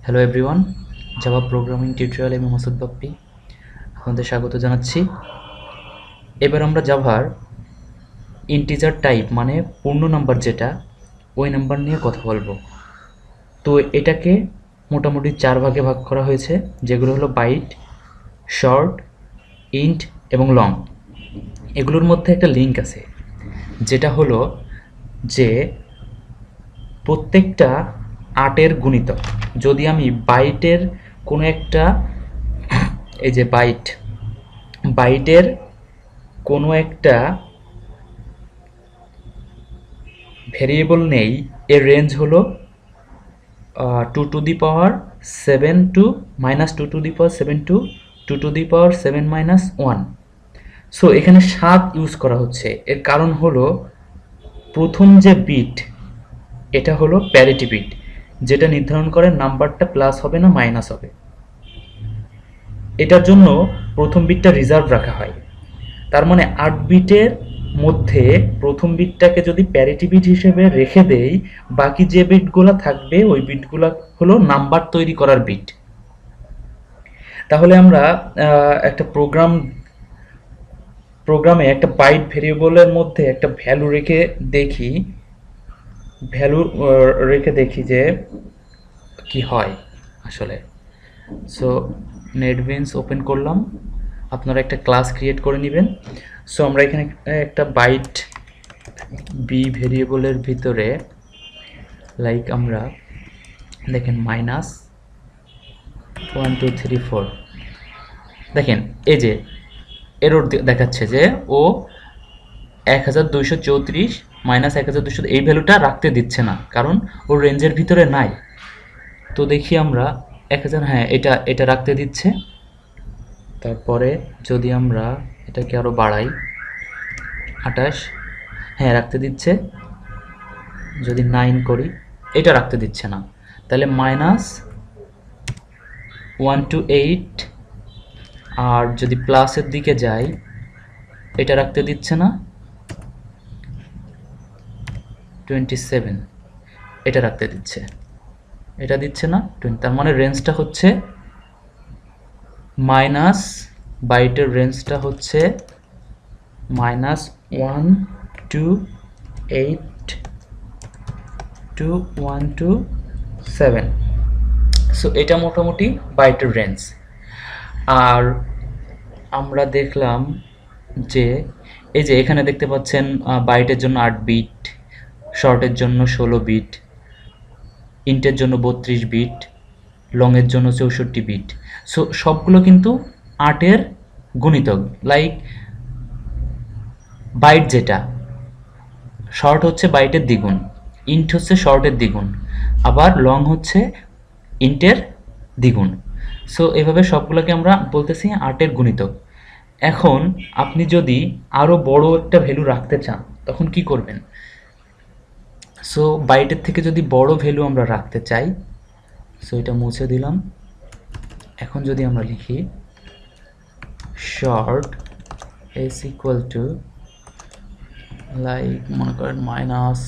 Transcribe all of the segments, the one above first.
Hello everyone, Java programming টিউটোরিয়ালে আমি মাসুদ বাপ্পি আপনাদের স্বাগত জানাচ্ছি। এবার আমরা জাভার ইন্টিজার টাইপ মানে পূর্ণ নাম্বার যেটা, ওই নাম্বার নিয়ে কথা বলবো। তো এটাকে মোটামুটি 4 ভাগে ভাগ করা হয়েছে, যেগুলো হলো বাইট, শর্ট, ইন্ট এবং লং। এগুলোর মধ্যে একটা লিঙ্ক আছে, যেটা হলো যে প্রত্যেকটা 8-এর গুণিতক। যদি আমি বাইটের কোনো একটা, এই যে বাইটের কোনো একটা ভেরিয়েবল নেই, এর রেঞ্জ হলো 2^7 টু -2^7 টু 2^7 - 1। সো এখানে 7 ইউজ করা হচ্ছে। এর কারণ হলো প্রথম যে বিট, এটা হলো প্যারিটি বিট, যেটা নির্ধারণ করে নাম্বারটা প্লাস হবে না মাইনাস হবে। এটার জন্য প্রথম বিটটা রিজার্ভ রাখা হয়। তার মানে 8 বিটের মধ্যে প্রথম বিটটাকে যদি প্যারিটি বিট হিসেবে রেখে দেই, বাকি যে বিটগুলো থাকবে ওই বিটগুলো হলো নাম্বার তৈরি করার বিট। তাহলে আমরা একটা প্রোগ্রামে একটা বাইট ভেরিয়েবলের মধ্যে একটা ভ্যালু রেখে দেখি যে কি হয় আসলে। সো নেটবিনস ওপেন করলাম, আপনারা একটা ক্লাস ক্রিয়েট করে নেবেন। সো আমরা এখানে একটা বাইট বি ভেরিয়েবলের ভিতরে লাইক আমরা দেখেন -1 2 3 4 দেখেন এই যে এরর দেখাচ্ছে যে ও 1234 -1200 এই ভ্যালুটা রাখতে দিচ্ছে না, কারণ ওর রেঞ্জের ভিতরে নাই। তো দেখি আমরা 1000, হ্যাঁ এটা রাখতে দিচ্ছে। তারপরে যদি আমরা এটাকে আরও বাড়াই 28, হ্যাঁ রাখতে দিচ্ছে। যদি 9 করি, এটা রাখতে দিচ্ছে না। তাহলে -1 to 8, আর যদি প্লাসের দিকে যাই এটা রাখতে দিচ্ছে না। 27 এটা রাখতে দিচ্ছে, এটা দিচ্ছে না 20। তার মানে রেঞ্জটা হচ্ছে বাইটের রেঞ্জটা হচ্ছে -1 to 8 to 1 to 7। সো এটা মোটামুটি বাইটের রেঞ্জ। আর আমরা দেখলাম যে এই যে এখানে দেখতে পাচ্ছেন বাইটের জন্য 8 বিট, শর্টের জন্য 16 বিট, ইন্টের জন্য 32 বিট, লংয়ের জন্য 64 বিট। সো সবগুলো কিন্তু 8-এর গুণিতক। লাইক বাইট যেটা, শর্ট হচ্ছে বাইটের দ্বিগুণ, ইন্ট হচ্ছে শর্টের দ্বিগুণ, আবার লং হচ্ছে ইন্টের দ্বিগুণ। সো এভাবে সবগুলোকে আমরা বলতেছি 8-এর গুণিতক। এখন আপনি যদি আরও বড় একটা ভ্যালু রাখতে চান তখন কি করবেন? সো বাইটের থেকে যদি বড় ভ্যালু আমরা রাখতে চাই, সো এটা মুছে দিলাম। এখন যদি আমরা লিখি short is equal to like মনে করেন মাইনাস,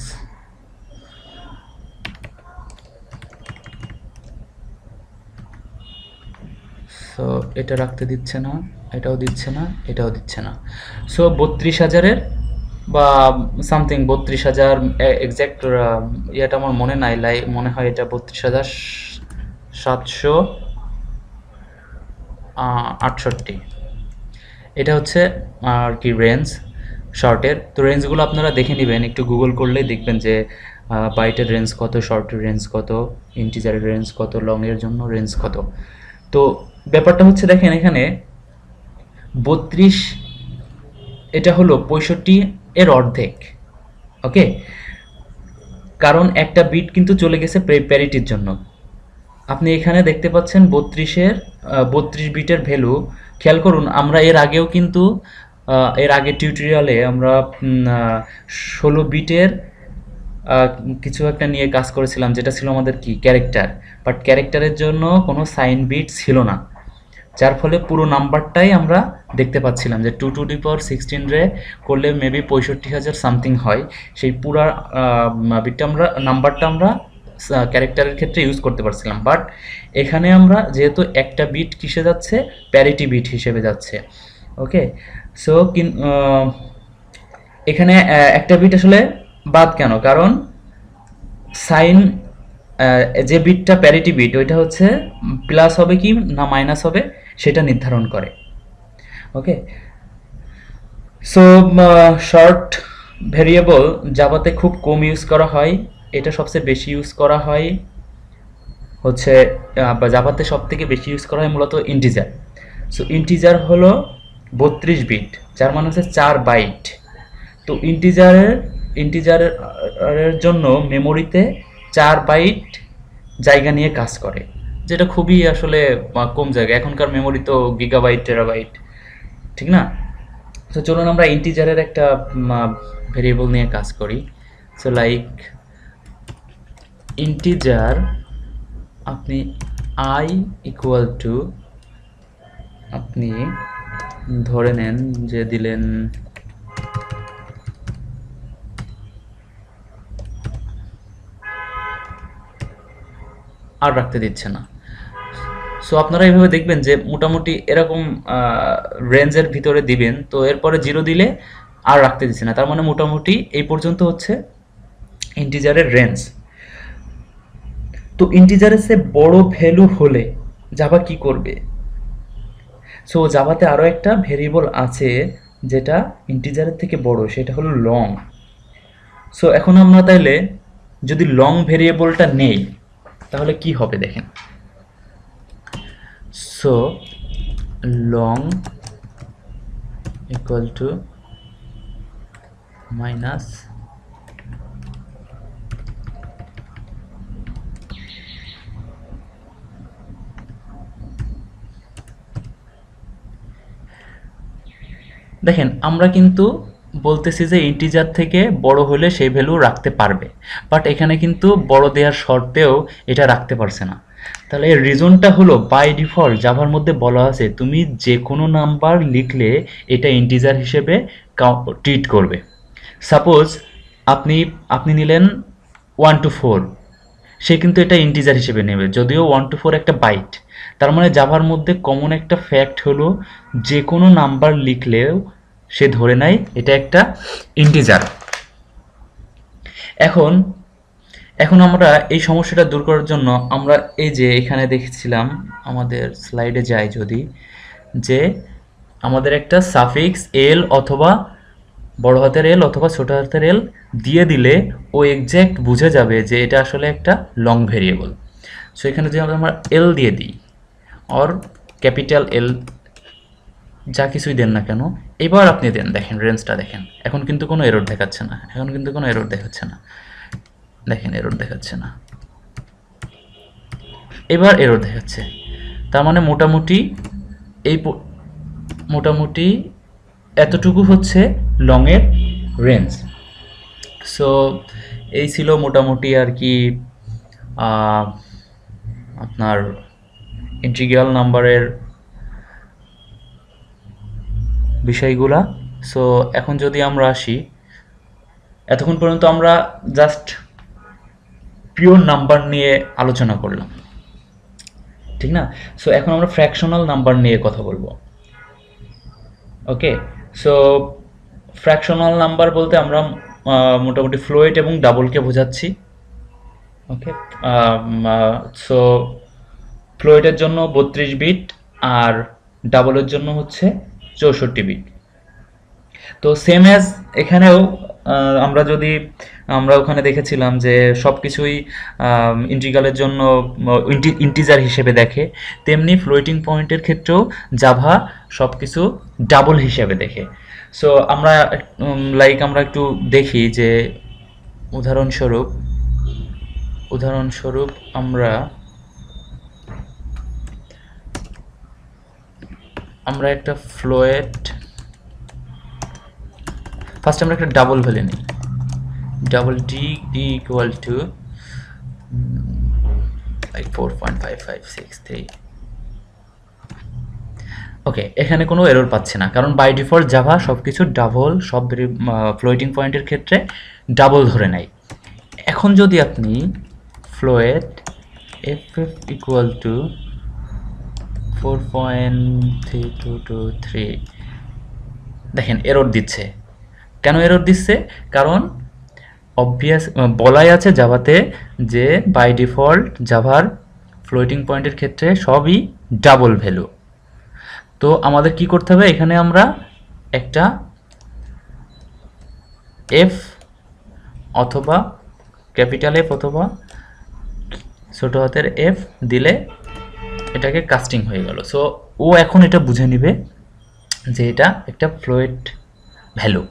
সো এটা রাখতে দিচ্ছে না, এটাও দিচ্ছে না, এটাও দিচ্ছে না। সো 32,000-এর বা সামথিং 32,000 এক্স্যাক্ট ইয়েটা আমার মনে নাই, মনে হয় এটা 32,768। এটা হচ্ছে আর কি রেঞ্জ শর্টের। তো রেঞ্জগুলো আপনারা দেখে নেবেন, একটু গুগল করলেই দেখবেন যে বাইটের রেঞ্জ কত, শর্টের রেঞ্জ কত, ইন্টিজারের রেঞ্জ কত, লংয়ের জন্য রেঞ্জ কত। তো ব্যাপারটা হচ্ছে দেখেন এখানে 32, এটা হলো 65 এর অর্ধেক। ওকে, কারণ একটা বিট কিন্তু চলে গেছে প্যারিটির জন্য। আপনি এখানে দেখতে পাচ্ছেন 32 বিটের ভ্যালু। খেয়াল করুন, আমরা এর আগেও কিন্তু এর আগের টিউটোরিয়ালে আমরা 16 বিটের কিছু একটা নিয়ে কাজ করেছিলাম, যেটা ছিল আমাদের কি ক্যারেক্টার। বাট ক্যারেক্টারের জন্য কোনো সাইন বিট ছিল না, যার ফলে পুরো নাম্বারটাই আমরা দেখতে পাচ্ছিলাম যে 2^16 রে করলে মেবি 65,000 সামথিং হয়। সেই পুরা বিটটা নাম্বারটা আমরা ক্যারেক্টারের ক্ষেত্রে ইউজ করতে পারছিলাম, বাট এখানে আমরা যেহেতু একটা বিট কিসে যাচ্ছে, প্যারিটি বিট হিসেবে যাচ্ছে। ওকে, সো এখানে একটা বিট আসলে বাদ কেন, কারণ সাইন যে বিটটা প্যারিটি বিট ওইটা হচ্ছে প্লাস হবে কি না মাইনাস হবে সেটা নির্ধারণ করে। ওকে, সো শর্ট ভেরিয়েবল জাভাতে খুব কম ইউজ করা হয়, এটা সবচেয়ে বেশি ইউজ করা হয় হচ্ছে জাভাতে সব থেকে বেশি ইউজ করা হয় মূলত ইন্টিজার। সো ইন্টিজার হলো 32 বিট, যার মানে হচ্ছে 4 বাইট। তো ইন্টিজারের জন্য মেমোরিতে 4 বাইট জায়গা নিয়ে কাজ করে, যেটা খুবই আসলে কম জায়গা। এখনকার মেমোরি তো গিগাবাইট টেরাবাইট, ঠিক না? তো চলুন আমরা ইন্টিজারের একটা ভেরিয়েবল নিয়ে কাজ করি। সো লাইক ইন্টিজার, আপনি আই ইকুয়াল টু, আপনি ধরে নেন যে দিলেন আর রাখতে দিচ্ছে না। সো আপনারা এইভাবে দেখবেন যে মোটামুটি এরকম রেঞ্জের ভিতরে দিবেন, তো এরপরে 0 দিলে আর রাখতে দিচ্ছে না, তার মানে মোটামুটি এই পর্যন্ত হচ্ছে ইন্টিজারের রেঞ্জ। তো ইন্টিজারের চেয়ে বড় ভ্যালু হলে জাভা কি করবে? সো জাভাতে আরও একটা ভেরিয়েবল আছে যেটা ইন্টিজারের থেকে বড়, সেটা হলো লং। সো এখন আমরা তাইলে যদি লং ভেরিয়েবলটা নেই তাহলে কি হবে দেখেন। So long equal to minus দেখেন আমরা কিন্তু বলতেছি যে ইন্টিজার থেকে বড় হলে সেই ভ্যালু রাখতে পারবে, বাট এখানে কিন্তু বড় দেওয়ার শর্তেও এটা রাখতে পারছে না। তাহলে এর রিজনটা হলো বাই ডিফল্ট জাভার মধ্যে বলা আছে তুমি যে কোনো নাম্বার লিখলে এটা ইন্টিজার হিসেবে ট্রিট করবে। সাপোজ আপনি নিলেন 1 to 4, সে কিন্তু এটা ইন্টিজার হিসেবে নেবে, যদিও 1 to 4 একটা বাইট। তার মানে জাভার মধ্যে কমন একটা ফ্যাক্ট হলো যে কোনো নাম্বার লিখলেও সে ধরে নেয় এটা একটা ইন্টিজার। এখন আমরা এই সমস্যাটা দূর করার জন্য আমরা এই যে এখানে দেখেছিলাম, আমাদের স্লাইডে যাই যদি, যে আমাদের একটা সাফিক্স এল অথবা বড় হাতের এল অথবা ছোট হাতের এল দিয়ে দিলে ও এক্স্যাক্ট বুঝে যাবে যে এটা আসলে একটা লং ভেরিয়েবল। সো এখানে যদি আমরা এল দিয়ে দিই অর ক্যাপিটাল এল, যা কিছুই দেন না কেন, এবার আপনি দেন, দেখেন রেঞ্জটা দেখেন, এখন কিন্তু কোনো এরর দেখাচ্ছে না, দেখেন এরর দেখাচ্ছে না, এবার এরর দেখাচ্ছে। তার মানে মোটামুটি এতটুকু হচ্ছে লংয়ের রেঞ্জ। সো এই ছিল মোটামুটি আর কি আপনার ইন্টিগ্রাল নাম্বারের বিষয়গুলা। সো এখন যদি আমরা আসি, এতক্ষণ পর্যন্ত আমরা জাস্ট পিওর নাম্বার নিয়ে আলোচনা করলাম, ঠিক না? সো এখন আমরা ফ্র্যাকশনাল নাম্বার নিয়ে কথা বলবো। ওকে, সো ফ্র্যাকশনাল নাম্বার বলতে আমরা মোটামুটি ফ্লোয়েট এবং ডাবলকে বোঝাচ্ছি। ওকে, সো ফ্লোয়েটের জন্য 32 বিট আর ডাবলের জন্য হচ্ছে 64 বিট। তো সেম অ্যাজ এখানেও আমরা ওখানে দেখেছিলাম যে সব কিছুই ইন্টিগ্রালের জন্য ইন্টিজার হিসেবে দেখে, তেমনি ফ্লোটিং পয়েন্টের ক্ষেত্রেও জাভা সব কিছু ডাবল হিসেবে দেখে। সো আমরা একটু দেখি যে উদাহরণস্বরূপ আমরা একটা ফ্লোয়েট, ফার্স্ট আমরা একটা ডাবল ভ্যালু নিই, ডাবল ডি ইকুয়াল টু 4.5563। ওকে, এখানে কোনো এরর পাচ্ছে না, কারণ বাই ডিফল্ট জাভা সব কিছু ডাবল, সব ফ্লোটিং পয়েন্টের ক্ষেত্রে ডাবল ধরে নেয়। এখন যদি আপনি ফ্লোয়েড এফ ইকুয়াল টু 4.3223। দেখেন এরর দিচ্ছে। কেন এরর দিচ্ছে? কারণ অবভিয়াস বলাই আছে জাভাতে যে বাই ডিফল্ট জাভার ফ্লোটিং পয়েন্টের ক্ষেত্রে সবই ডাবল ভ্যালু। তো আমাদের কি করতে হবে, এখানে আমরা একটা এফ অথবা ক্যাপিটাল এফ অথবা ছোট হাতের এফ দিলে এটাকে কাস্টিং হয়ে গেল। সো ও এখন এটা বুঝে নিবে যে এটা একটা ফ্লোয়েড ভ্যালু।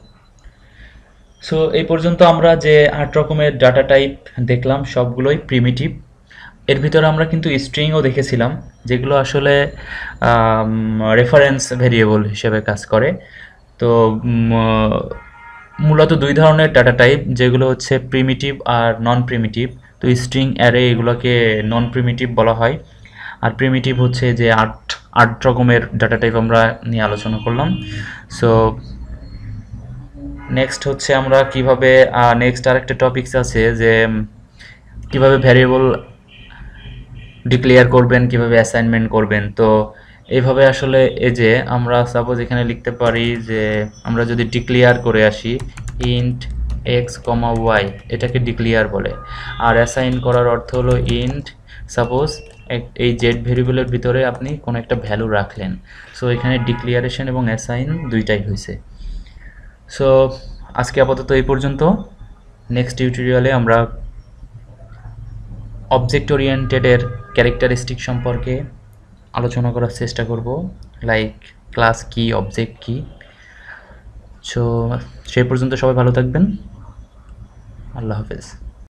সো এই পর্যন্ত আমরা যে 8 রকমের ডাটা টাইপ দেখলাম সবগুলোই প্রিমিটিভ। এর ভিতরে আমরা কিন্তু স্ট্রিংও দেখেছিলাম, যেগুলো আসলে রেফারেন্স ভেরিয়েবল হিসেবে কাজ করে। তো মূলত দুই ধরনের ডাটা টাইপ, যেগুলো হচ্ছে প্রিমিটিভ আর নন প্রিমিটিভ। তো স্ট্রিং অ্যারে এগুলোকে নন প্রিমিটিভ বলা হয়, আর প্রিমিটিভ হচ্ছে যে আট রকমের ডাটা টাইপ আমরা নিয়ে আলোচনা করলাম। সো নেক্সট হচ্ছে আমরা কিভাবে নেক্সট আরেকটা টপিকস আছে যে কিভাবে ভ্যারিয়েবল ডিক্লেয়ার করবেন, কিভাবে অ্যাসাইনমেন্ট করবেন। তো এইভাবে আসলে এই যে আমরা সাপোজ এখানে লিখতে পারি যে আমরা যদি ডিক্লেয়ার করে আসি ইন্ট এক্স কমা ওয়াই, এটাকে ডিক্লেয়ার বলে। আর অ্যাসাইন করার অর্থ হলো ইন্ট সাপোজ এই জেড ভেরিয়েবলের ভিতরে আপনি কোনো একটা ভ্যালু রাখলেন। সো এখানে ডিক্লিয়ারেশন এবং অ্যাসাইন দুইটাই হয়েছে। সো আজকে আপাতত এই পর্যন্ত। নেক্সট টিউটোরিয়ালে আমরা অবজেক্ট ওরিয়েন্টেডের ক্যারেক্টারিস্টিক সম্পর্কে আলোচনা করার চেষ্টা করব, লাইক ক্লাস কি, অবজেক্ট কি। সো সেই পর্যন্ত সবাই ভালো থাকবেন। আল্লাহ হাফেজ।